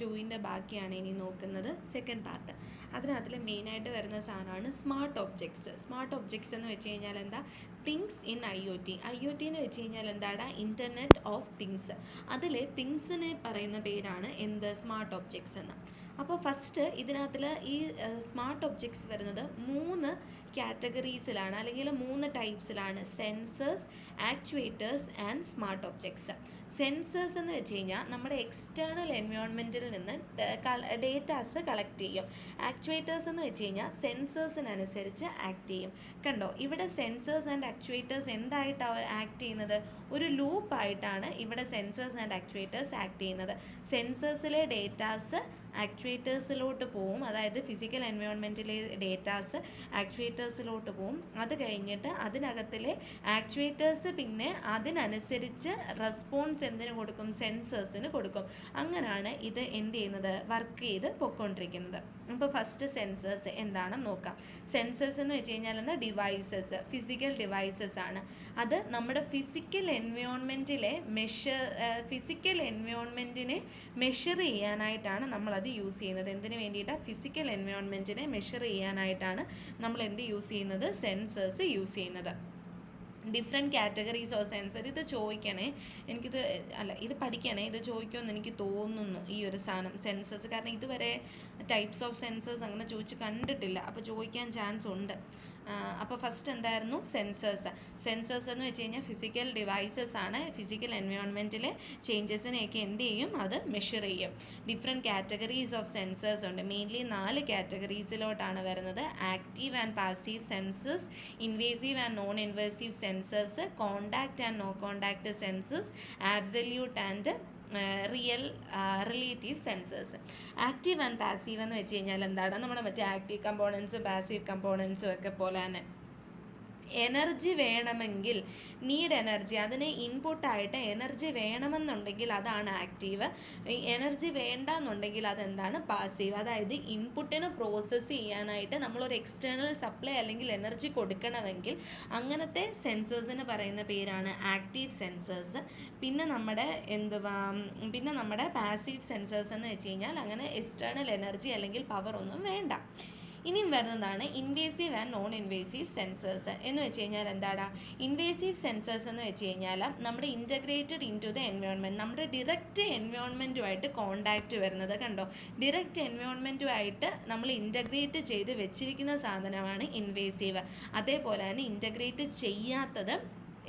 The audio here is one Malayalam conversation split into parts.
2ൻ്റെ ബാക്കിയാണ് ഇനി നോക്കുന്നത്, സെക്കൻഡ് പാർട്ട്. അതിനകത്തിൽ മെയിനായിട്ട് വരുന്ന സാധനമാണ് സ്മാർട്ട് ഒബ്ജക്ട്സ്. സ്മാർട്ട് ഒബ്ജക്ട്സ് എന്ന് വെച്ച് കഴിഞ്ഞാൽ എന്താ? Things in IoT. IoT എന്ന് വെച്ച് കഴിഞ്ഞാൽ എന്താണ്? Internet of things. അതിൽ തിങ്സിനെ പറയുന്ന പേരാണ് എന്ത്? സ്മാർട്ട് ഒബ്ജക്ട്സ് എന്ന്. അപ്പോൾ ഫസ്റ്റ് ഇതിനകത്തിൽ ഈ സ്മാർട്ട് ഒബ്ജക്ട്സ് വരുന്നത് 3 കാറ്റഗറീസിലാണ്, അല്ലെങ്കിൽ 3 ടൈപ്സിലാണ്: sensors, actuators and smart objects. Sensors എന്ന് വെച്ച് കഴിഞ്ഞാൽ നമ്മുടെ എക്സ്റ്റേണൽ എൻവയോൺമെൻറ്റിൽ നിന്ന് ഡേറ്റാസ് കളക്ട് ചെയ്യും. ആക്ച്വേറ്റേഴ്സ് എന്ന് വെച്ച് കഴിഞ്ഞാൽ സെൻസേഴ്സിനനുസരിച്ച് ആക്ട് ചെയ്യും. കണ്ടോ, ഇവിടെ സെൻസേഴ്സ് ആൻഡ് ആക്ച്വേറ്റേഴ്സ് എന്തായിട്ടാണ് ആക്ട് ചെയ്യുന്നത്? ഒരു ലൂപ്പായിട്ടാണ് ഇവിടെ സെൻസേഴ്സ് ആൻഡ് ആക്ച്വേറ്റേഴ്സ് ആക്ട് ചെയ്യുന്നത്. സെൻസേഴ്സിലെ ഡേറ്റാസ് ആക്ച്വേറ്റേഴ്സിലോട്ട് പോവും, അതായത് ഫിസിക്കൽ എൻവയോൺമെൻറ്റിലെ ഡേറ്റാസ് ആക്ച്വേറ്റേഴ്സിലോട്ട് പോവും. അത് കഴിഞ്ഞിട്ട് അതിനകത്തിലെ ആക്ച്വേറ്റേഴ്സ് പിന്നെ അതിനനുസരിച്ച് റെസ്പോൺസ് എന്തിനു കൊടുക്കും? സെൻസേഴ്സിന് കൊടുക്കും. അങ്ങനെയാണ് ഇത് എന്ത് ചെയ്യുന്നത്? വർക്ക് ചെയ്ത് പൊയ്ക്കൊണ്ടിരിക്കുന്നത്. അപ്പോൾ ഫസ്റ്റ് സെൻസേഴ്സ് എന്താണെന്ന് നോക്കാം. സെൻസേഴ്സ് എന്ന് വെച്ച് കഴിഞ്ഞാൽ എന്താ? ഡിവൈസസ്, ഫിസിക്കൽ ഡിവൈസസ് ആണ്. അത് നമ്മുടെ ഫിസിക്കൽ എൻവയോൺമെൻറ്റിനെ മെഷർ ചെയ്യാനായിട്ടാണ് നമ്മളത് യൂസ് ചെയ്യുന്നത്. എന്തിനു വേണ്ടിയിട്ടാണ്? ഫിസിക്കൽ എൻവയോൺമെൻറ്റിനെ മെഷർ ചെയ്യാനായിട്ടാണ് നമ്മൾ എന്ത് യൂസ് ചെയ്യുന്നത്? സെൻസേഴ്സ് യൂസ് ചെയ്യുന്നത്. Different categories of sensor. ഇത് ചോദിക്കണേ, ഇത് പഠിക്കണേ, ഇത് ചോദിക്കുമെന്ന് എനിക്ക് തോന്നുന്നു ഈ ഒരു സാധനം സെൻസേഴ്സ്. കാരണം ഇതുവരെ ടൈപ്സ് ഓഫ് സെൻസേഴ്സ് അങ്ങനെ ചോദിച്ച് കണ്ടിട്ടില്ല, അപ്പോൾ ചോദിക്കാൻ ചാൻസ് ഉണ്ട്. അപ്പോൾ ഫസ്റ്റ് എന്തായിരുന്നു? സെൻസേഴ്സ്. സെൻസേഴ്സ് എന്ന് വെച്ച് കഴിഞ്ഞാൽ ഫിസിക്കൽ ഡിവൈസസ് ആണ്. ഫിസിക്കൽ എൻവയോൺമെൻറ്റിലെ ചേഞ്ചസിനെയൊക്കെ എന്ത് ചെയ്യും? അത് മെഷർ ചെയ്യും. ഡിഫറെൻറ്റ് കാറ്റഗറീസ് ഓഫ് സെൻസേഴ്സ് ഉണ്ട്. മെയിൻലി 4 കാറ്റഗറീസിലോട്ടാണ് വരുന്നത്: active and passive sensors, invasive and non invasive sensors, contact and no contact sensors, absolute and relative sensors. Active and passive എന്ന് വെച്ച് കഴിഞ്ഞാൽ എന്താണ്? നമ്മുടെ മറ്റേ ആക്റ്റീവ് കമ്പോണൻസും പാസീവ് കമ്പോണൻസും ഒക്കെ പോലെ തന്നെ എനർജി വേണമെങ്കിൽ, നീഡ് എനർജി, അതിന് ഇൻപുട്ടായിട്ട് എനർജി വേണമെന്നുണ്ടെങ്കിൽ അതാണ് ആക്റ്റീവ്. എനർജി വേണ്ട എന്നുണ്ടെങ്കിൽ അതെന്താണ്? പാസീവ്. അതായത് ഇൻപുട്ടിന് പ്രോസസ്സ് ചെയ്യാനായിട്ട് നമ്മളൊരു എക്സ്റ്റേണൽ സപ്ലൈ അല്ലെങ്കിൽ എനർജി കൊടുക്കണമെങ്കിൽ അങ്ങനത്തെ സെൻസേഴ്സിന് പറയുന്ന പേരാണ് ആക്റ്റീവ് സെൻസേഴ്സ്. പിന്നെ നമ്മുടെ പാസീവ് സെൻസേഴ്സ് എന്ന് വെച്ച് കഴിഞ്ഞാൽ അങ്ങനെ എക്സ്റ്റേണൽ എനർജി അല്ലെങ്കിൽ പവർ ഒന്നും വേണ്ട. ഇനിയും വരുന്നതാണ് invasive and non invasive sensors. എന്ന് വെച്ച് കഴിഞ്ഞാൽ എന്താണ്? ഇൻവേസീവ് സെൻസേഴ്സ് എന്ന് വെച്ച് കഴിഞ്ഞാൽ നമ്മുടെ integrated into the environment, നമ്മുടെ ഡിറക്റ്റ് എൻവയോൺമെൻറ്റുമായിട്ട് കോണ്ടാക്റ്റ് വരുന്നത്. കണ്ടോ, ഡിറക്റ്റ് എൻവയോൺമെൻറ്റുമായിട്ട് നമ്മൾ ഇൻറ്റഗ്രേറ്റ് ചെയ്ത് വെച്ചിരിക്കുന്ന സാധനമാണ് ഇൻവേസീവ്. അതേപോലെ തന്നെ ഇൻറ്റഗ്രേറ്റ് ചെയ്യാത്തത്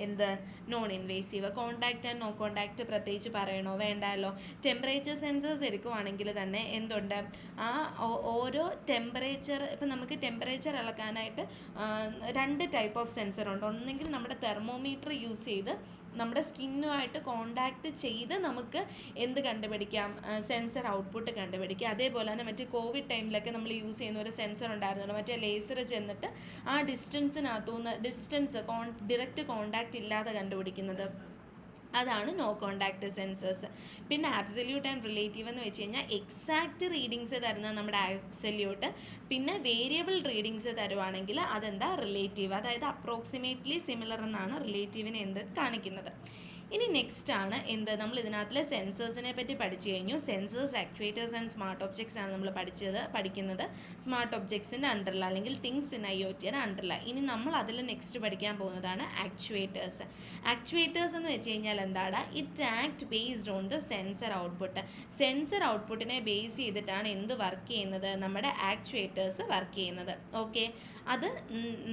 എന്ത്? Non invasive. Contact and no contact പ്രത്യേകിച്ച് പറയണോ? വേണ്ടല്ലോ. ടെമ്പറേച്ചർ സെൻസേഴ്സ് എടുക്കുവാണെങ്കിൽ തന്നെ എന്തുണ്ട്? ഓരോ ടെമ്പറേച്ചർ, ഇപ്പം നമുക്ക് ടെമ്പറേച്ചർ അളക്കാനായിട്ട് 2 ടൈപ്പ് ഓഫ് സെൻസർ ഉണ്ട്. ഒന്നെങ്കിൽ നമ്മുടെ തെർമോമീറ്റർ യൂസ് ചെയ്ത് നമ്മുടെ സ്കിന്നുമായിട്ട് കോണ്ടാക്റ്റ് ചെയ്ത് നമുക്ക് എന്ത് കണ്ടുപിടിക്കാം? സെൻസർ ഔട്ട്പുട്ട് കണ്ടുപിടിക്കാം. അതേപോലെ തന്നെ മറ്റേ കോവിഡ് ടൈമിലൊക്കെ നമ്മൾ യൂസ് ചെയ്യുന്ന ഒരു സെൻസർ ഉണ്ടായിരുന്നല്ലോ, മറ്റേ ലേസർ ചെന്നിട്ട് ആ ഡിസ്റ്റൻസ് ഡിറക്റ്റ് കോണ്ടാക്റ്റ് ഇല്ലാതെ കണ്ടുപിടിക്കുന്നത്, അതാണ് നോ കോണ്ടാക്റ്റ് സെൻസേഴ്സ്. പിന്നെ ആബ്സല്യൂട്ട് ആൻഡ് റിലേറ്റീവ് എന്ന് വെച്ച് കഴിഞ്ഞാൽ എക്സാക്റ്റ് റീഡിങ്സ് തരുന്നത് നമ്മുടെ ആബ്സല്യൂട്ട്. പിന്നെ വേരിയബിൾ റീഡിങ്സ് തരുവാണെങ്കിൽ അതെന്താ? റിലേറ്റീവ്. അതായത് അപ്രോക്സിമേറ്റ്ലി സിമിലർ എന്നാണ് റിലേറ്റീവിനെ കാണിക്കുന്നത്. ഇനി നെക്സ്റ്റ് ആണ് നമ്മൾ ഇതിനകത്തിലെ സെൻസേഴ്സിനെ പറ്റി പഠിച്ചു കഴിഞ്ഞു. Sensors, actuators and smart objects ആണ് നമ്മൾ പഠിക്കുന്നത് സ്മാർട്ട് ഒബ്ജക്ട്സിൻ്റെ അണ്ടറിൽ, അല്ലെങ്കിൽ തിങ്സ് ഇൻ IoTയുടെ അണ്ടറിൽ. ഇനി നമ്മൾ അതിൽ നെക്സ്റ്റ് പഠിക്കാൻ പോകുന്നതാണ് ആക്ച്വേറ്റേഴ്സ്. ആക്ച്വേറ്റേഴ്സ് എന്ന് വെച്ച് കഴിഞ്ഞാൽ എന്താണ്? It act based on the sensor output. Sensor ഔട്ട്പുട്ടിനെ ബേസ് ചെയ്തിട്ടാണ് എന്ത് വർക്ക് ചെയ്യുന്നത്? നമ്മുടെ ആക്ച്വേറ്റേഴ്സ് വർക്ക് ചെയ്യുന്നത്. ഓക്കെ, അത്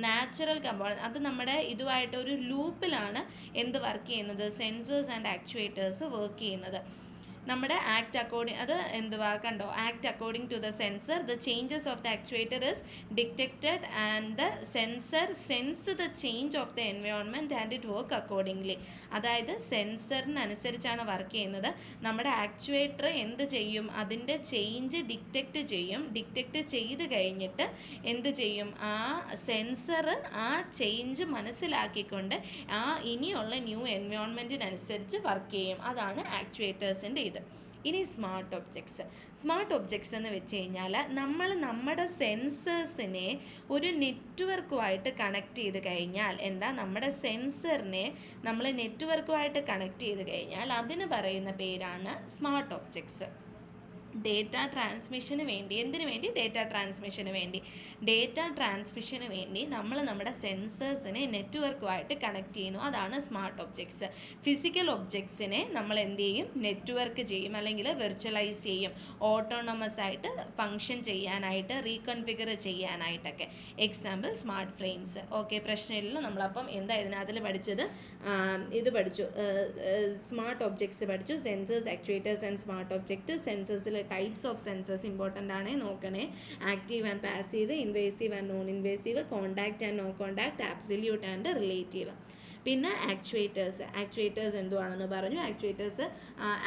നാച്ചുറൽ കമ്പോണൻറ്റ്, അത് നമ്മുടെ ഇതുമായിട്ട് ഒരു ലൂപ്പിലാണ് എന്ത് വർക്ക് ചെയ്യുന്നത്? സെൻസേഴ്സ് ആൻഡ് ആക്ച്വേറ്റേഴ്സ് വർക്ക് ചെയ്യുന്നത്. നമ്മുടെ കണ്ടോ, act according to the sensor, the changes of the actuator is detected and the sensor sense the change of the environment and it work accordingly. അതായത് സെൻസറിനനുസരിച്ചാണ് വർക്ക് ചെയ്യുന്നത്. നമ്മുടെ ആക്ച്വേറ്റർ എന്ത് ചെയ്യും? അതിൻ്റെ ചേഞ്ച് ഡിറ്റക്റ്റ് ചെയ്യും. ഡിറ്റക്റ്റ് ചെയ്ത് കഴിഞ്ഞിട്ട് എന്ത് ചെയ്യും? ആ സെൻസർ ആ ചേഞ്ച് മനസ്സിലാക്കിക്കൊണ്ട് ഇനിയുള്ള ന്യൂ എൻവയോൺമെൻറ്റിനനുസരിച്ച് വർക്ക് ചെയ്യും. അതാണ് ആക്ച്വേറ്റേഴ്സിൻ്റെ ഇത്. ഇനി സ്മാർട്ട് ഒബ്ജക്ട്സ് എന്ന് വെച്ച് കഴിഞ്ഞാൽ നമ്മൾ നമ്മുടെ സെൻസേഴ്സിനെ ഒരു നെറ്റ്വർക്കുമായിട്ട് കണക്ട് ചെയ്ത് കഴിഞ്ഞാൽ, നമ്മുടെ സെൻസറിനെ നമ്മൾ നെറ്റ്വർക്കുമായിട്ട് കണക്ട് ചെയ്ത് കഴിഞ്ഞാൽ അതിന് പറയുന്ന പേരാണ് സ്മാർട്ട് ഒബ്ജക്ട്സ്. ഡേറ്റ ട്രാൻസ്മിഷന് വേണ്ടി, എന്തിനു വേണ്ടി? ഡേറ്റ ട്രാൻസ്മിഷന് വേണ്ടി. ഡേറ്റ ട്രാൻസ്മിഷന് വേണ്ടി നമ്മൾ നമ്മുടെ സെൻസേഴ്സിനെ നെറ്റ്വർക്കുമായിട്ട് കണക്ട് ചെയ്യുന്നു. അതാണ് സ്മാർട്ട് ഒബ്ജക്ട്സ്. ഫിസിക്കൽ ഒബ്ജക്ട്സിനെ നമ്മൾ എന്ത് ചെയ്യും? നെറ്റ്വർക്ക് ചെയ്യും, അല്ലെങ്കിൽ വെർച്വലൈസ് ചെയ്യും, ഓട്ടോണമസ് ആയിട്ട് ഫങ്ഷൻ ചെയ്യാനായിട്ട്, റീകൺഫിഗർ ചെയ്യാനായിട്ടൊക്കെ. Example smart frames. ഓക്കെ, പ്രശ്നമില്ലല്ലോ. നമ്മളപ്പം എന്താ ഇതിനകത്തിൽ പഠിച്ചത്? ഇത് പഠിച്ചു, സ്മാർട്ട് ഒബ്ജക്ട്സ് പഠിച്ചു. Sensors, actuators and smart object. സെൻസേഴ്സിൽ ടൈപ്സ് ഓഫ് സെൻസേഴ്സ് ഇമ്പോർട്ടൻ്റ് ആണ്, നോക്കണേ. Active and passive, invasive and non invasive, contact and no contact, absolute and relative. പിന്നെ ആക്ച്വേറ്റേഴ്സ് എന്തുവാണെന്ന് പറഞ്ഞു. Actuators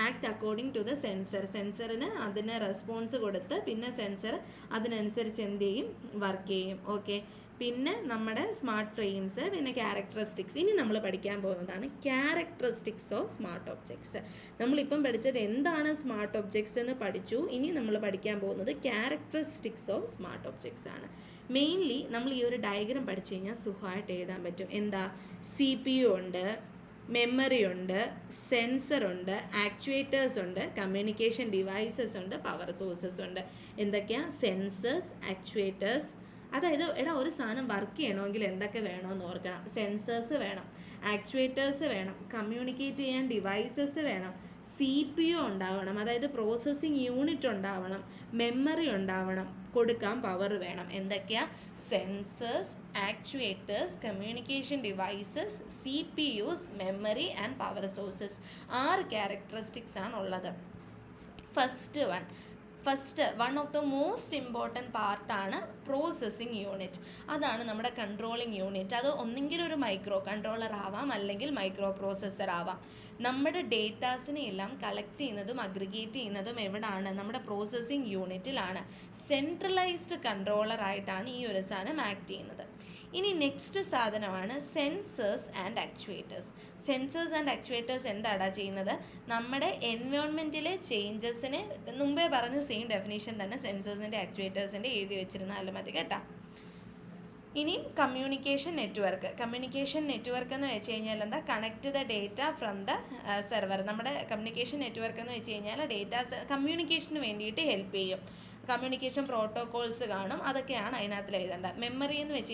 act according to the sensor. സെൻസറിന് അതിന് റെസ്പോൺസ് കൊടുത്ത് പിന്നെ സെൻസർ അതിനനുസരിച്ച് എന്ത് ചെയ്യും? വർക്ക് ചെയ്യും. ഓക്കെ, പിന്നെ നമ്മുടെ സ്മാർട്ട് ഫ്രെയിംസ്, പിന്നെ ക്യാരക്ടറിസ്റ്റിക്സ്. ഇനി നമ്മൾ പഠിക്കാൻ പോകുന്നതാണ് ക്യാരക്ടറിസ്റ്റിക്സ് ഓഫ് സ്മാർട്ട് ഒബ്ജക്ട്സ്. നമ്മളിപ്പം പഠിച്ചത് എന്താണ് സ്മാർട്ട് ഒബ്ജക്ട്സ് എന്ന് പഠിച്ചു. ഇനി നമ്മൾ പഠിക്കാൻ പോകുന്നത് ക്യാരക്ടറിസ്റ്റിക്സ് ഓഫ് സ്മാർട്ട് ഒബ്ജക്ട്സ് ആണ്. മെയിൻലി നമ്മൾ ഈ ഒരു ഡയഗ്രാം പഠിച്ചു കഴിഞ്ഞാൽ സുഖമായിട്ട് എഴുതാൻ പറ്റും. എന്താ? CPU ഉണ്ട്, മെമ്മറി ഉണ്ട്, സെൻസർ ഉണ്ട്, ആക്ച്വേറ്റേഴ്സ് ഉണ്ട്, കമ്മ്യൂണിക്കേഷൻ ഡിവൈസസ് ഉണ്ട്, പവർ സോഴ്സസ് ഉണ്ട്. എന്തൊക്കെയാ? Sensors, actuators. അതായത് ഒരു സാധനം വർക്ക് ചെയ്യണമെങ്കിൽ എന്തൊക്കെ വേണമെന്ന് ഓർക്കണം. സെൻസേഴ്സ് വേണം, ആക്ച്വേറ്റേഴ്സ് വേണം, കമ്മ്യൂണിക്കേറ്റ് ചെയ്യാൻ ഡിവൈസസ് വേണം, CPU ഉണ്ടാവണം, അതായത് പ്രോസസ്സിങ് യൂണിറ്റ് ഉണ്ടാവണം, മെമ്മറി ഉണ്ടാവണം, കൊടുക്കാൻ പവർ വേണം. എന്തൊക്കെയാ? Sensors, actuators, communication devices, CPUs, memory and power sources. 6 characteristics ആണുള്ളത്. First one of the most important പാർട്ടാണ് പ്രോസസ്സിങ് യൂണിറ്റ്. അതാണ് നമ്മുടെ കൺട്രോളിങ് യൂണിറ്റ്. അത് ഒന്നെങ്കിൽ ഒരു മൈക്രോ കൺട്രോളർ ആവാം, അല്ലെങ്കിൽ മൈക്രോ പ്രോസസ്സർ ആവാം. നമ്മുടെ ഡേറ്റാസിനെ എല്ലാം കളക്ട് ചെയ്യുന്നതും അഗ്രിഗേറ്റ് ചെയ്യുന്നതും എവിടാണ്? നമ്മുടെ പ്രോസസ്സിങ് യൂണിറ്റിലാണ്. സെൻട്രലൈസ്ഡ് കൺട്രോളറായിട്ടാണ് ഈ ഒരു സാധനം ആക്ട് ചെയ്യുന്നത്. ഇനി നെക്സ്റ്റ് സാധനമാണ് sensors and actuators. Sensors and actuators എന്താടാ ചെയ്യുന്നത്? നമ്മുടെ എൻവയോൺമെൻറ്റിലെ ചേഞ്ചസിന് മുമ്പേ പറഞ്ഞ സെയിം ഡെഫിനേഷൻ തന്നെ സെൻസേഴ്സിൻ്റെ ആക്ച്വേറ്റേഴ്സിൻ്റെ എഴുതി വെച്ചിരുന്നാലും മതി കേട്ടോ. ഇനി കമ്മ്യൂണിക്കേഷൻ നെറ്റ്വർക്ക് എന്ന് വെച്ച് കഴിഞ്ഞാൽ എന്താ? Connect the data from the server. നമ്മുടെ കമ്മ്യൂണിക്കേഷൻ നെറ്റ്വർക്ക് എന്ന് വെച്ച് കഴിഞ്ഞാൽ കമ്മ്യൂണിക്കേഷന് വേണ്ടിയിട്ട് ഹെൽപ്പ് ചെയ്യും. കമ്മ്യൂണിക്കേഷൻ പ്രോട്ടോകോൾസ് കാണും, അതൊക്കെയാണ് അതിനകത്ത് എഴുതേണ്ടത്. മെമ്മറി എന്ന് വെച്ച്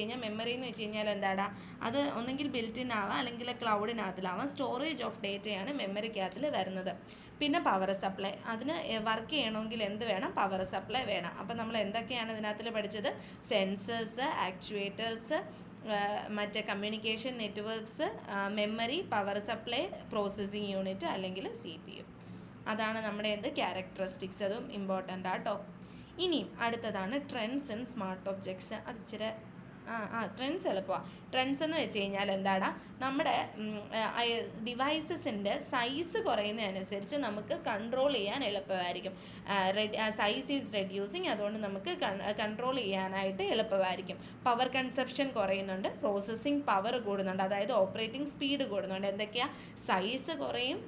കഴിഞ്ഞാൽ എന്താടാ? അത് ഒന്നെങ്കിൽ ബിൽറ്റിൻ ആവാം, അല്ലെങ്കിൽ ക്ലൗഡിനകത്തിലാവാം. സ്റ്റോറേജ് ഓഫ് ഡേറ്റയാണ് മെമ്മറിക്കകത്തിൽ വരുന്നത്. പിന്നെ പവർ സപ്ലൈ, അതിന് വർക്ക് ചെയ്യണമെങ്കിൽ എന്ത് വേണം? പവർ സപ്ലൈ വേണം. അപ്പം നമ്മൾ എന്തൊക്കെയാണ് ഇതിനകത്തിൽ പഠിച്ചത്? സെൻസേഴ്സ്, ആക്ച്വേറ്റേഴ്സ്, മറ്റേ communication networks, memory, power supply, processing unit അല്ലെങ്കിൽ CPU. അതാണ് നമ്മുടെ ക്യാരക്ടറിസ്റ്റിക്സ്. അതും ഇമ്പോർട്ടൻ്റ് ആട്ടോ. ഇനിയും അടുത്തതാണ് ട്രെൻഡ്സ് ഇൻ സ്മാർട്ട് ഒബ്ജക്ട്സ്. അത് ഇച്ചിരി ട്രെൻഡ്സ് എളുപ്പമാണ്. ട്രെൻഡ്സ് എന്ന് വെച്ച് കഴിഞ്ഞാൽ എന്താടാ? നമ്മുടെ ഡിവൈസസിൻ്റെ സൈസ് കുറയുന്നതനുസരിച്ച് നമുക്ക് കൺട്രോൾ ചെയ്യാൻ എളുപ്പമായിരിക്കും. സൈസ് ഈസ് റെഡ്യൂസിങ്, അതുകൊണ്ട് നമുക്ക് കൺട്രോൾ ചെയ്യാനായിട്ട് എളുപ്പമായിരിക്കും. പവർ കൺസപ്ഷൻ കുറയുന്നുണ്ട്, പ്രോസസ്സിങ് പവർ കൂടുന്നുണ്ട്, അതായത് ഓപ്പറേറ്റിംഗ് സ്പീഡ് കൂടുന്നുണ്ട്. എന്തൊക്കെയാണ്? സൈസ് കുറയും.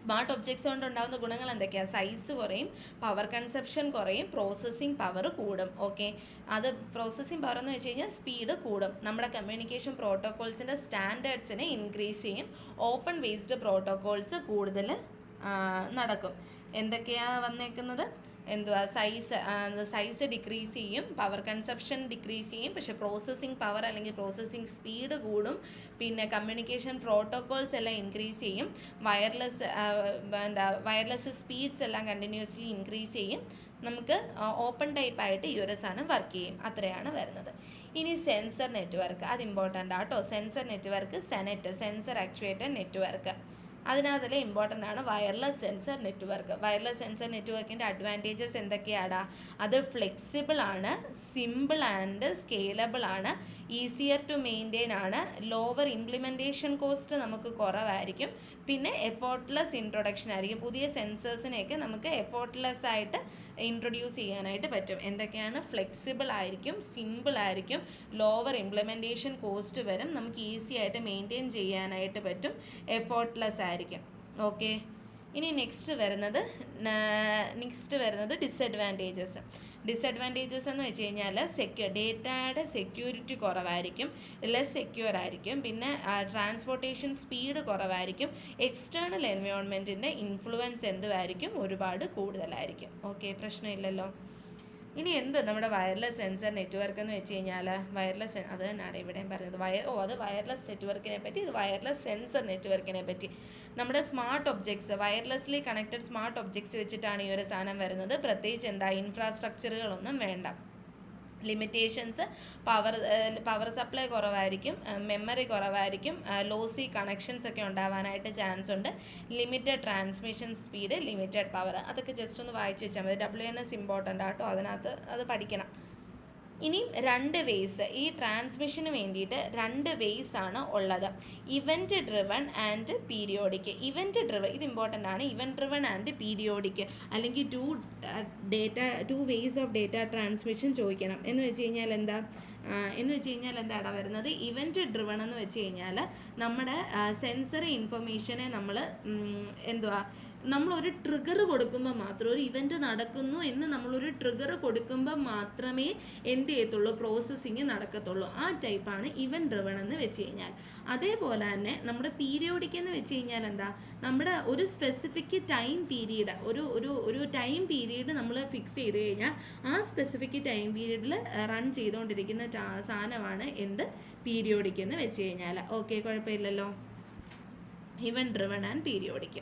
സ്മാർട്ട് ഒബ്ജക്ട്സ് കൊണ്ട് ഉണ്ടാകുന്ന ഗുണങ്ങൾ എന്തൊക്കെയാണ്? സൈസ് കുറയും, പവർ കൺസപ്ഷൻ കുറയും, പ്രോസസ്സിങ് പവർ കൂടും. ഓക്കെ, അത് പ്രോസസ്സിങ് പവർ എന്ന് വെച്ച് കഴിഞ്ഞാൽ സ്പീഡ് കൂടും. നമ്മുടെ കമ്മ്യൂണിക്കേഷൻ പ്രോട്ടോകോൾസിൻ്റെ സ്റ്റാൻഡേർഡ്സിനെ ഇൻക്രീസ് ചെയ്യും. ഓപ്പൺ ബേസ്ഡ് പ്രോട്ടോകോൾസ് കൂടുതൽ നടക്കും. എന്തൊക്കെയാണ് വന്നേക്കുന്നത്? സൈസ് ഡിക്രീസ് ചെയ്യും, പവർ കൺസപ്ഷൻ ഡിക്രീസ് ചെയ്യും, പക്ഷേ പ്രോസസ്സിങ് പവർ അല്ലെങ്കിൽ പ്രോസസ്സിങ് സ്പീഡ് കൂടും. പിന്നെ കമ്മ്യൂണിക്കേഷൻ പ്രോട്ടോകോൾസ് എല്ലാം ഇൻക്രീസ് ചെയ്യും. വയർലെസ് സ്പീഡ്സ് എല്ലാം കണ്ടിന്യൂസ്ലി ഇൻക്രീസ് ചെയ്യും. നമുക്ക് ഓപ്പൺ ടൈപ്പായിട്ട് ഈ ഒരു സാധനം വർക്ക് ചെയ്യും. അത്രയാണ് വരുന്നത്. ഇനി സെൻസർ നെറ്റ്വർക്ക്, അത് ഇമ്പോർട്ടൻ്റ് ആട്ടോ. Sensor network, sensor actuator network. അതിനകത്തിൽ ഇമ്പോർട്ടൻ്റ് ആണ് wireless sensor network. Wireless sensor നെറ്റ്വർക്കിൻ്റെ അഡ്വാൻറ്റേജസ് എന്തൊക്കെയാടാ? അത് ഫ്ലെക്സിബിൾ ആണ്, സിമ്പിൾ ആൻഡ് സ്കെയിലബിൾ ആണ്, ഈസിയർ ടു മെയിൻറ്റെയിൻ ആണ്, ലോവർ ഇംപ്ലിമെൻറ്റേഷൻ കോസ്റ്റ് നമുക്ക് കുറവായിരിക്കും, പിന്നെ എഫോർട്ട്ലെസ് ഇൻട്രൊഡക്ഷൻ ആയിരിക്കും. പുതിയ സെൻസേഴ്സിനെയൊക്കെ നമുക്ക് എഫോർട്ട്ലെസ് ആയിട്ട് ഇൻട്രൊഡ്യൂസ് ചെയ്യാനായിട്ട് പറ്റും. എന്തൊക്കെയാണ്? ഫ്ലെക്സിബിൾ ആയിരിക്കും, സിമ്പിൾ ആയിരിക്കും, ലോവർ ഇംപ്ലിമെൻറ്റേഷൻ കോസ്റ്റ് വരും, നമുക്ക് ഈസി ആയിട്ട് മെയിൻറ്റെയിൻ ചെയ്യാനായിട്ട് പറ്റും, എഫോർട്ട്ലെസ് ആയിരിക്കും. ഓക്കെ, ഇനി നെക്സ്റ്റ് വരുന്നത് ഡിസഡ്വാൻറ്റേജസ്. ഡിസഡ്വാൻറ്റേജസ് എന്ന് വെച്ച് കഴിഞ്ഞാൽ ഡേറ്റയുടെ സെക്യൂരിറ്റി കുറവായിരിക്കും, ലെസ് സെക്യൂർ ആയിരിക്കും, പിന്നെ ട്രാൻസ്പോർട്ടേഷൻ സ്പീഡ് കുറവായിരിക്കും, എക്സ്റ്റേണൽ എൻവയോൺമെൻറ്റിൻ്റെ ഇൻഫ്ലുവൻസ് എന്തുമായിരിക്കും, ഒരുപാട് കൂടുതലായിരിക്കും. ഓക്കെ, പ്രശ്നമില്ലല്ലോ. ഇനി നമ്മുടെ വയർലെസ് സെൻസർ നെറ്റ്വർക്ക് എന്ന് വെച്ച് കഴിഞ്ഞാൽ അത് തന്നെയാണ് ഇവിടെയും പറഞ്ഞത്. അത് വയർലെസ് നെറ്റ്വർക്കിനെ പറ്റി, ഇത് വയർലെസ് സെൻസർ നെറ്റ്വർക്കിനെ പറ്റി. നമ്മുടെ smart objects, wirelessly connected smart objects വെച്ചിട്ടാണ് ഈ ഒരു സാധനം വരുന്നത്. പ്രത്യേകിച്ച് ഇൻഫ്രാസ്ട്രക്ചറുകളൊന്നും വേണ്ട. ലിമിറ്റേഷൻസ്, പവർ സപ്ലൈ കുറവായിരിക്കും, മെമ്മറി കുറവായിരിക്കും, ലോസി കണക്ഷൻസ് ഒക്കെ ഉണ്ടാവാനായിട്ട് ചാൻസ് ഉണ്ട്, limited transmission speed, limited power. അതൊക്കെ ജസ്റ്റ് ഒന്ന് വായിച്ച് വെച്ചാൽ മതി. WNS ഇമ്പോർട്ടൻ്റ് ആട്ടോ, അതിനകത്ത് അത് പഠിക്കണം. ഇനി 2 വേസ്, ഈ ട്രാൻസ്മിഷന് വേണ്ടിയിട്ട് 2 വേസ് ആണ് ഉള്ളത്. Event driven and periodic. Event driven ഇത് ഇമ്പോർട്ടൻ്റ് ആണ്. ഇവൻറ്റ് ഡ്രിവൺ ആൻഡ് പീരിയോഡിക്, അല്ലെങ്കിൽ 2 വേസ് ഓഫ് ഡേറ്റ ട്രാൻസ്മിഷൻ ചോദിക്കണം. എന്ന് വെച്ച് കഴിഞ്ഞാൽ എന്താടാ വരുന്നത്? ഇവൻറ്റ് ഡ്രിവൺ എന്ന് വെച്ച് കഴിഞ്ഞാൽ നമ്മുടെ സെൻസറി ഇൻഫർമേഷനെ നമ്മളൊരു ട്രിഗർ കൊടുക്കുമ്പോൾ മാത്രം, ഒരു ഇവൻറ്റ് നടക്കുന്നു എന്ന് നമ്മളൊരു ട്രിഗർ കൊടുക്കുമ്പോൾ മാത്രമേ എന്ത് ചെയ്യത്തുള്ളൂ, പ്രോസസ്സിങ് നടക്കത്തുള്ളൂ. ആ ടൈപ്പാണ് ഇവൻറ്റ് ഡ്രിവൺ എന്ന് വെച്ച് കഴിഞ്ഞാൽ. അതേപോലെ തന്നെ നമ്മുടെ പീരിയോഡിക് എന്ന് വെച്ച് കഴിഞ്ഞാൽ നമ്മുടെ ഒരു സ്പെസിഫിക് ടൈം പീരീഡ്, ഒരു ടൈം പീരീഡ് നമ്മൾ ഫിക്സ് ചെയ്ത് കഴിഞ്ഞാൽ ആ സ്പെസിഫിക് ടൈം പീരീഡിൽ റൺ ചെയ്തുകൊണ്ടിരിക്കുന്ന സാധനമാണ് പീരിയോഡിക് എന്ന് വെച്ച് കഴിഞ്ഞാൽ. ഓക്കെ, കുഴപ്പമില്ലല്ലോ. Event driven and periodic.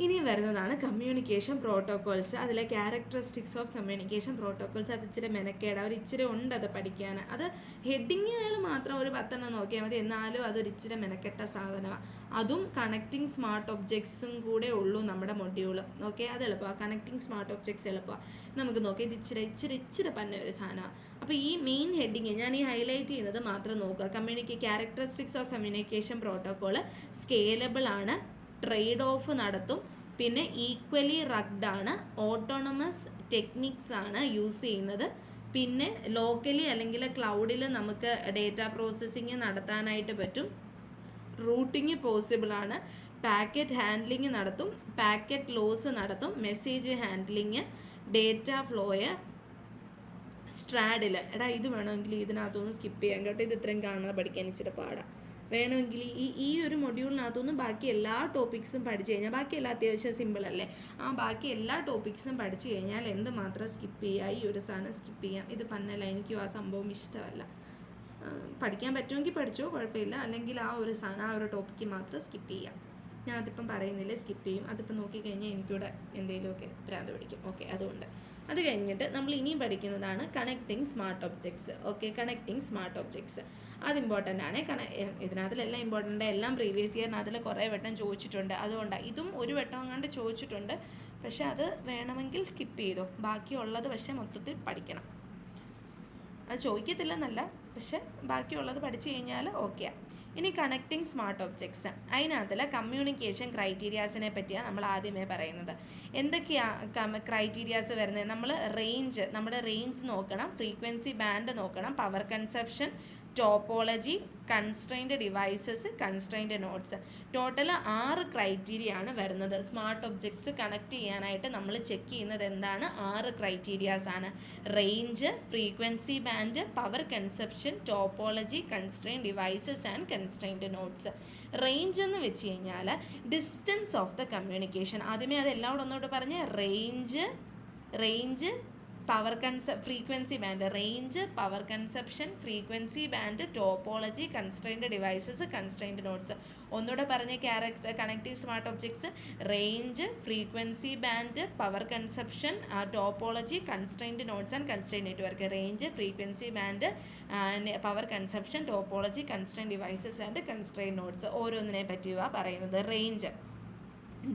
ഇനി വരുന്നതാണ് കമ്മ്യൂണിക്കേഷൻ പ്രോട്ടോക്കോൾസ്. അതിലെ ക്യാരക്ടറിസ്റ്റിക്സ് ഓഫ് കമ്മ്യൂണിക്കേഷൻ പ്രോട്ടോക്കോൾസ്. അത് ഇച്ചിരി മെനക്കേടാ, ഇച്ചിരി ഉണ്ട് അത് പഠിക്കാൻ. അത് ഹെഡിങ്ങുകൾ മാത്രം ഒരു 10 നോക്കിയാൽ മതി, എന്നാലും അതൊരു ഇച്ചിരി മെനക്കെട്ട സാധനമാണ്. അതും കണക്റ്റിംഗ് സ്മാർട്ട് ഒബ്ജക്ട്സും കൂടെ ഉള്ളൂ നമ്മുടെ മൊഡ്യൂൾ. ഓക്കെ, അത് എളുപ്പമാണ്. കണക്റ്റിംഗ് സ്മാർട്ട് ഒബ്ജക്ട്സ് എളുപ്പമാണ്. നമുക്ക് നോക്കാം, ഇത് ഇച്ചിരി പന്ന ഒരു സാധനമാണ്. അപ്പോൾ ഈ മെയിൻ ഹെഡിങ് ഞാൻ ഈ ഹൈലൈറ്റ് ചെയ്യുന്നത് മാത്രം നോക്കുക. Characteristics of communication protocol scalable ആണ്, ട്രേഡ് ഓഫ് നടത്തും, പിന്നെ ഈക്വലി റഗ്ഡ് ആണ്, ഓട്ടോണമസ് ടെക്നിക്സ് ആണ് യൂസ് ചെയ്യുന്നത്, പിന്നെ ലോക്കലി അല്ലെങ്കിൽ ക്ലൗഡിൽ നമുക്ക് ഡേറ്റ പ്രോസസ്സിങ് നടത്താനായിട്ട് പറ്റും, റൂട്ടിങ് പോസിബിൾ ആണ്, പാക്കറ്റ് ഹാൻഡ്ലിങ് നടത്തും, പാക്കറ്റ് ലോസ് നടത്തും, message handling, data Floy, straddle. ഇത് വേണമെങ്കിൽ ഇതിനകത്തൊന്ന് സ്കിപ്പ് ചെയ്യാം കേട്ടോ, ഇത് ഇത്രയും കാണാതെ പഠിക്കാൻ ഇച്ചിരി പാടാം. വേണമെങ്കിൽ ഈ ഒരു മൊഡ്യൂളിനകത്തൊന്നും ബാക്കി എല്ലാ ടോപ്പിക്സും പഠിച്ചു കഴിഞ്ഞാൽ, ബാക്കിയെല്ലാം അത്യാവശ്യം സിമ്പിളല്ലേ, ബാക്കി എല്ലാ ടോപ്പിക്സും പഠിച്ചു കഴിഞ്ഞാൽ മാത്രം സ്കിപ്പ് ചെയ്യുക, ഈ ഒരു സാധനം സ്കിപ്പ് ചെയ്യാം. ഇത് പന്നല്ല, എനിക്കും ആ സംഭവം ഇഷ്ടമല്ല. പഠിക്കാൻ പറ്റുമെങ്കിൽ പഠിച്ചോ, കുഴപ്പമില്ല. അല്ലെങ്കിൽ ആ ഒരു ടോപ്പിക്ക് മാത്രം സ്കിപ്പ് ചെയ്യാം. ഞാൻ അതിപ്പം പറയുന്നില്ല, സ്കിപ്പ് ചെയ്യും. അതിപ്പം നോക്കിക്കഴിഞ്ഞാൽ എനിക്കിവിടെ എന്തെങ്കിലുമൊക്കെ ഭ്രാന്ത് പിടിക്കും. ഓക്കെ, അതുകൊണ്ട് അത് കഴിഞ്ഞിട്ട് നമ്മൾ ഇനിയും പഠിക്കുന്നതാണ് connecting smart objects. Okay, connecting smart objects അത് ഇമ്പോർട്ടൻ്റ് ആണ്. ഇതിനകത്തിലെല്ലാം ഇമ്പോർട്ടൻ്റ്, എല്ലാം പ്രീവിയസ് ഇയറിനകത്തിൽ കുറേ വട്ടം ചോദിച്ചിട്ടുണ്ട്. അതുകൊണ്ടാണ് ഇതും ഒരു വട്ടം അങ്ങാണ്ട് ചോദിച്ചിട്ടുണ്ട്. പക്ഷെ അത് വേണമെങ്കിൽ സ്കിപ്പ് ചെയ്തോ, ബാക്കിയുള്ളത് പക്ഷേ മൊത്തത്തിൽ പഠിക്കണം. അത് ചോദിക്കത്തില്ലെന്നല്ല, പക്ഷെ ബാക്കിയുള്ളത് പഠിച്ചു കഴിഞ്ഞാൽ ഓക്കെയാണ്. ഇനി കണക്റ്റിംഗ് സ്മാർട്ട് ഒബ്ജക്ട്സ്, അതിനകത്തുള്ള കമ്മ്യൂണിക്കേഷൻ ക്രൈറ്റീരിയാസിനെ പറ്റിയാണ് നമ്മൾ ആദ്യമേ പറയുന്നത്. എന്തൊക്കെയാണ് ക്രൈറ്റീരിയാസ് വരുന്നത്? നമ്മുടെ റേഞ്ച് നോക്കണം, ഫ്രീക്വൻസി ബാൻഡ് നോക്കണം, power consumption, topology, constrained devices, constrained nodes. Total 6 criteria ആണ് വരുന്നത്. സ്മാർട്ട് ഒബ്ജക്ട്സ് കണക്ട് ചെയ്യാനായിട്ട് നമ്മൾ ചെക്ക് ചെയ്യുന്നത് എന്താണ്? 6 ക്രൈറ്റീരിയാസ് ആണ്. Range, frequency band, power consumption, topology, constrained devices and constrained nodes. Range എന്ന് വെച്ച് കഴിഞ്ഞാൽ ഡിസ്റ്റൻസ് ഓഫ് ദ കമ്മ്യൂണിക്കേഷൻ. ആദ്യമേ അത് എല്ലാവരും ഒന്നുകൂടെ പറഞ്ഞ്, range frequency band, range, power consumption, frequency band, topology, constrained devices, constrained nodes. ഒന്നുകൂടെ പറഞ്ഞ connective smart objects: range, frequency band, power consumption, topology, constrained nodes and constrained network. Range, frequency band, power consumption, topology, constrained devices and constrained nodes. ഓരോന്നിനെ പറ്റിയാണ് പറയുന്നത്. Range,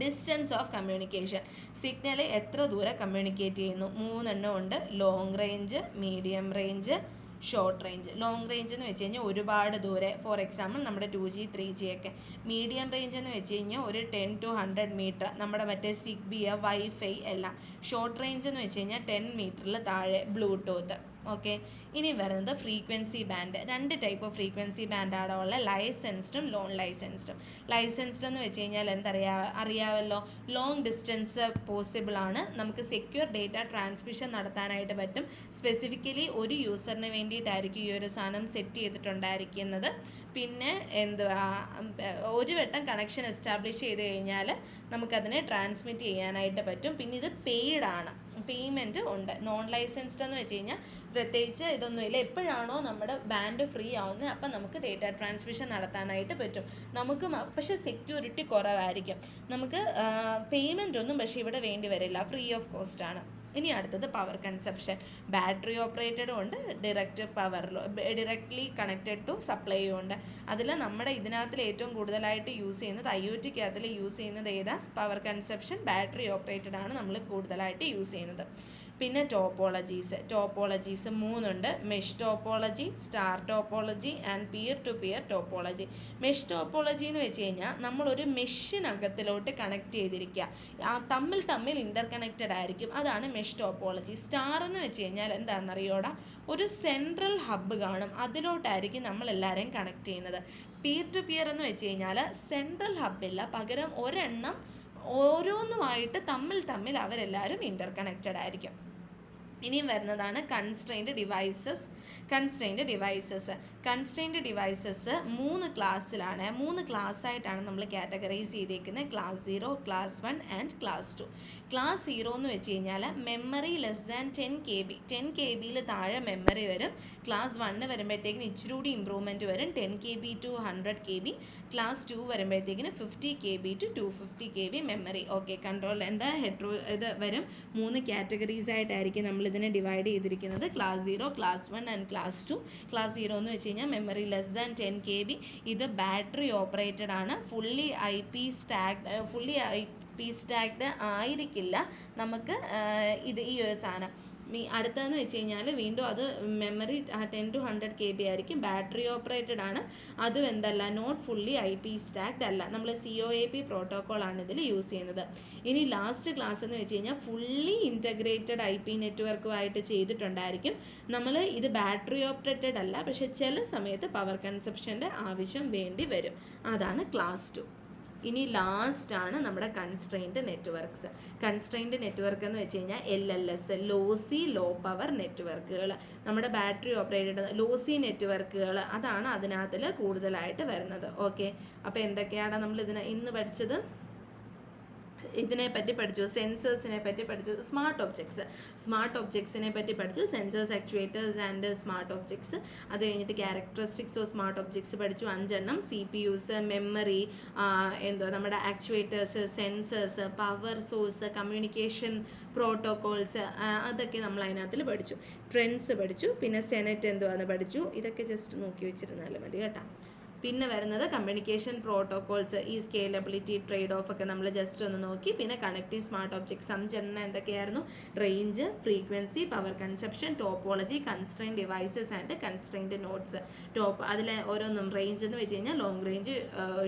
distance of communication, signal എത്ര ദൂരം കമ്മ്യൂണിക്കേറ്റ് ചെയ്യുന്നു. 3 എണ്ണം ഉണ്ട്: long range, medium range, short range. Long range എന്ന് വെച്ച് കഴിഞ്ഞാൽ ഒരുപാട് ദൂരെ, ഫോർ എക്സാമ്പിൾ നമ്മുടെ 2G 3G ഒക്കെ. മീഡിയം റേഞ്ച് എന്ന് വെച്ച് കഴിഞ്ഞാൽ ഒരു 10 to 100 മീറ്റർ, നമ്മുടെ മറ്റേ സിഗ്ബി, വൈഫൈ എല്ലാം. ഷോർട്ട് റേഞ്ച് എന്ന് വെച്ച് കഴിഞ്ഞാൽ 10 മീറ്ററിൽ താഴെ, ബ്ലൂടൂത്ത്. ഓക്കെ. ഇനി വരുന്നത് frequency band. 2 type of frequency ബാൻഡാണ് ഉള്ളത്, ലൈസൻസ്ഡും നോൺ ലൈസൻസ്ഡും. ലൈസൻസ്ഡ് എന്ന് വെച്ച് കഴിഞ്ഞാൽ അറിയാമല്ലോ, ലോങ് ഡിസ്റ്റൻസ് പോസിബിൾ ആണ്, നമുക്ക് സെക്യൂർ ഡേറ്റ ട്രാൻസ്മിഷൻ നടത്താനായിട്ട് പറ്റും. സ്പെസിഫിക്കലി ഒരു യൂസറിന് വേണ്ടിയിട്ടായിരിക്കും ഈ ഒരു സാധനം സെറ്റ് ചെയ്തിട്ടുണ്ടായിരിക്കുന്നത്. പിന്നെ ഒരു വട്ടം കണക്ഷൻ എസ്റ്റാബ്ലിഷ് ചെയ്ത് കഴിഞ്ഞാൽ നമുക്കതിനെ ട്രാൻസ്മിറ്റ് ചെയ്യാനായിട്ട് പറ്റും. പിന്നെ ഇത് പെയ്ഡാണ്, പേയ്മെൻറ്റ് ഉണ്ട്. നോൺ ലൈസൻസ്ഡ് എന്ന് വെച്ച് കഴിഞ്ഞാൽ പ്രത്യേകിച്ച് ഇതൊന്നുമില്ല, എപ്പോഴാണോ നമ്മുടെ ബാൻഡ് ഫ്രീ ആവുന്നത് അപ്പം നമുക്ക് ഡേറ്റ ട്രാൻസ്മിഷൻ നടത്താനായിട്ട് പറ്റും. നമുക്ക് പക്ഷേ സെക്യൂരിറ്റി കുറവായിരിക്കും, നമുക്ക് പേയ്മെൻ്റ് ഒന്നും പക്ഷേ ഇവിടെ വേണ്ടി വരില്ല, ഫ്രീ ഓഫ് കോസ്റ്റ് ആണ്. ഇനി അടുത്തത് പവർ കൺസപ്ഷൻ. ബാറ്ററി ഓപ്പറേറ്റഡും ഉണ്ട്, ഡയറക്റ്റ്ലി കണക്റ്റഡ് ടു സപ്ലൈയും ഉണ്ട്. അതിൽ നമ്മുടെ ഇതിനകത്തിൽ ഏറ്റവും കൂടുതലായിട്ട് യൂസ് ചെയ്യുന്നത്, IoTക്കകത്തിൽ യൂസ് ചെയ്യുന്നത് ഏതാ? പവർ കൺസപ്ഷൻ ബാറ്ററി ഓപ്പറേറ്റഡ് ആണ് നമ്മൾ കൂടുതലായിട്ട് യൂസ് ചെയ്യുന്നത്. പിന്നെ topologies 3 mesh topology, star topology and peer to peer topology. Mesh topology എന്ന് വെച്ച് കഴിഞ്ഞാൽ നമ്മളൊരു മെഷിനകത്തിലോട്ട് കണക്ട് ചെയ്തിരിക്കുക, തമ്മിൽ ഇൻ്റർ കണക്റ്റഡ് ആയിരിക്കും, അതാണ് മെഷ് ടോപ്പോളജി. സ്റ്റാർ എന്ന് വെച്ച് കഴിഞ്ഞാൽ എന്താണെന്നറിയോടാ, ഒരു സെൻട്രൽ ഹബ്ബ് കാണും, അതിലോട്ടായിരിക്കും നമ്മളെല്ലാവരെയും കണക്ട് ചെയ്യുന്നത്. പിയർ ടു പിയർ എന്ന് വെച്ച് കഴിഞ്ഞാൽ സെൻട്രൽ ഹബ്ബില്ല, പകരം ഒരെണ്ണം ഓരോന്നുമായിട്ട് തമ്മിൽ അവരെല്ലാവരും ഇൻ്റർ കണക്റ്റഡ് ആയിരിക്കും. ഇനിയും വരുന്നതാണ് കൺസ്ട്രെയിൻഡ് ഡിവൈസസ്. കൺസ്ട്രെയിൻഡ് ഡിവൈസസ് 3 ക്ലാസ്സിലാണ്, 3 ക്ലാസ്സായിട്ടാണ് നമ്മൾ കാറ്റഗറൈസ് ചെയ്തേക്കുന്നത്. Class 0, class 1 and class 2. Class 0 എന്ന് വെച്ച് കഴിഞ്ഞാൽ memory less than 10 KB, 10 KB താഴെ മെമ്മറി വരും. ക്ലാസ് 1 വരുമ്പോഴത്തേക്കിന് ഇച്ചിരി ഇമ്പ്രൂവ്മെൻറ്റ് വരും, 10 KB to 100 KB. Class 2 വരുമ്പോഴത്തേക്കിന് 50 KB to 250 KB memory. Okay, control ഇത് വരും. 3 കാറ്റഗറീസ് ആയിട്ടായിരിക്കും നമ്മൾ ഇതിനെ ഡിവൈഡ് ചെയ്തിരിക്കുന്നത്. Class 0, class 1 and class 2. Class 0 എന്ന് വെച്ച് കഴിഞ്ഞാൽ മെമ്മറി ലെസ് ദാൻ 10 KB. ഇത് ബാറ്ററി ഓപ്പറേറ്റഡ് ആണ്, ഫുള്ളി IP സ്റ്റാക്ഡ് ആയിരിക്കില്ല നമുക്ക് ഈ ഒരു സാധനം. അടുത്തതെന്ന് വെച്ച് കഴിഞ്ഞാൽ വീണ്ടും അത് മെമ്മറി 10 to 100 KB ആയിരിക്കും, ബാറ്ററി ഓപ്പറേറ്റഡ് ആണ്, അതും എന്തല്ല, നോട്ട് ഫുള്ളി IP സ്റ്റാക്ഡ് അല്ല, നമ്മൾ COAP പ്രോട്ടോക്കോളാണ് ഇതിൽ യൂസ് ചെയ്യുന്നത്. ഇനി ലാസ്റ്റ് ക്ലാസ് എന്ന് വെച്ച് കഴിഞ്ഞാൽ ഫുള്ളി ഇൻറ്റഗ്രേറ്റഡ് IP നെറ്റ്വർക്കുമായിട്ട് ചെയ്തിട്ടുണ്ടായിരിക്കും. നമ്മൾ ഇത് ബാറ്ററി ഓപ്പറേറ്റഡ് അല്ല, പക്ഷേ ചില സമയത്ത് പവർ കൺസപ്ഷൻ്റെ ആവശ്യം വേണ്ടി വരും, അതാണ് ക്ലാസ് 2. ഇനി ലാസ്റ്റാണ് നമ്മുടെ കൺസ്ട്രെയിൻഡ് നെറ്റ്വർക്ക്സ്. കൺസ്ട്രെയിൻഡ് നെറ്റ്വർക്ക് എന്ന് വെച്ച് കഴിഞ്ഞാൽ LLS, ലോസി ലോ പവർ നെറ്റ്വർക്കുകൾ. നമ്മുടെ ബാറ്ററി ഓപ്പറേറ്റഡ് ലോസി നെറ്റ്വർക്കുകൾ, അതാണ് അതിനകത്തിൽ കൂടുതലായിട്ട് വരുന്നത്. ഓക്കെ, അപ്പോൾ എന്തൊക്കെയാണ് നമ്മൾ ഇന്ന് പഠിച്ചത്? ഇതിനെപ്പറ്റി പഠിച്ചു, സെൻസേഴ്സിനെ പറ്റി പഠിച്ചു, സ്മാർട്ട് ഒബ്ജക്ട്സിനെ പറ്റി പഠിച്ചു, sensors, actuators and smart objects. അത് കഴിഞ്ഞിട്ട് ക്യാരക്ടറിസ്റ്റിക്സ് ഓഫ് സ്മാർട്ട് ഒബ്ജക്ട്സ് പഠിച്ചു, 5 എണ്ണം. CPUs, മെമ്മറി, നമ്മുടെ actuators, sensors, power source, communication protocols, അതൊക്കെ നമ്മൾ അതിനകത്തിൽ പഠിച്ചു. ട്രെൻഡ്സ് പഠിച്ചു, പിന്നെ സെനറ്റ് എന്തുവാന്ന് പഠിച്ചു. ഇതൊക്കെ ജസ്റ്റ് നോക്കി വെച്ചിരുന്നാലും മതി കേട്ടോ. പിന്നെ വരുന്നത് കമ്മ്യൂണിക്കേഷൻ പ്രോട്ടോകോൾസ്, ഈ സ്കേലബിലിറ്റി, ട്രേഡ് ഓഫ് ഒക്കെ നമ്മൾ ജസ്റ്റ് ഒന്ന് നോക്കി. പിന്നെ കണക്റ്റീവ് സ്മാർട്ട് ഒബ്ജക്ട്സ് 5 എണ്ണം എന്തൊക്കെയായിരുന്നു? Range, frequency, power consumption, topology, constrained devices and constrained nodes. അതിൽ ഓരോന്നും റേഞ്ച് എന്ന് വെച്ച് കഴിഞ്ഞാൽ long range,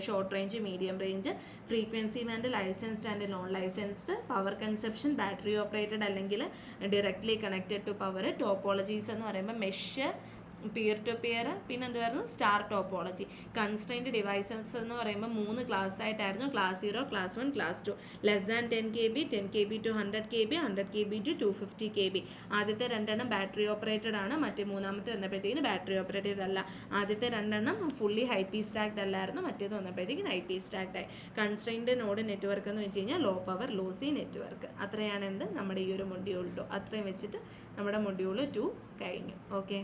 short range, medium range, frequency band licensed and non licensed, power consumption battery operated അല്ലെങ്കിൽ directly connected to power, topologies എന്ന് പറയുമ്പോൾ മെഷ്, പിയർ ടു പിയർ, പിന്നെ എന്തുവായിരുന്നു? Star topology. കൺസ്ട്രെയിൻഡ് ഡിവൈസസ് എന്ന് പറയുമ്പോൾ 3 ക്ലാസ് ആയിട്ടായിരുന്നു, class 0, class 1, class 2. Less than 10 KB, 10 KB to 100 KB, 100 KB to 250 KB. ആദ്യത്തെ 2 എണ്ണം ബാറ്ററി ഓപ്പറേറ്റഡ് ആണ്, മറ്റേ മൂന്നാമത്തെ വന്നപ്പോഴത്തേക്കിന് ബാറ്ററി ഓപ്പറേറ്റഡ് അല്ല. ആദ്യത്തെ 2 എണ്ണം ഫുള്ളി IP സ്റ്റാക്ഡ് അല്ലായിരുന്നു, മറ്റേത് വന്നപ്പോഴത്തേക്കിന് IP സ്റ്റാക്ഡ് ആയി. കൺസ്ട്രെയിൻഡ് നോഡ് നെറ്റ്വർക്ക് എന്ന് വെച്ച് കഴിഞ്ഞാൽ ലോ പവർ ലോസി നെറ്റ്വർക്ക്. അത്രയാണ് നമ്മുടെ ഈ ഒരു മൊഡ്യൂൾ 2. അത്രയും വെച്ചിട്ട് നമ്മുടെ മൊഡ്യൂൾ 2 കഴിഞ്ഞു. ഓക്കെ.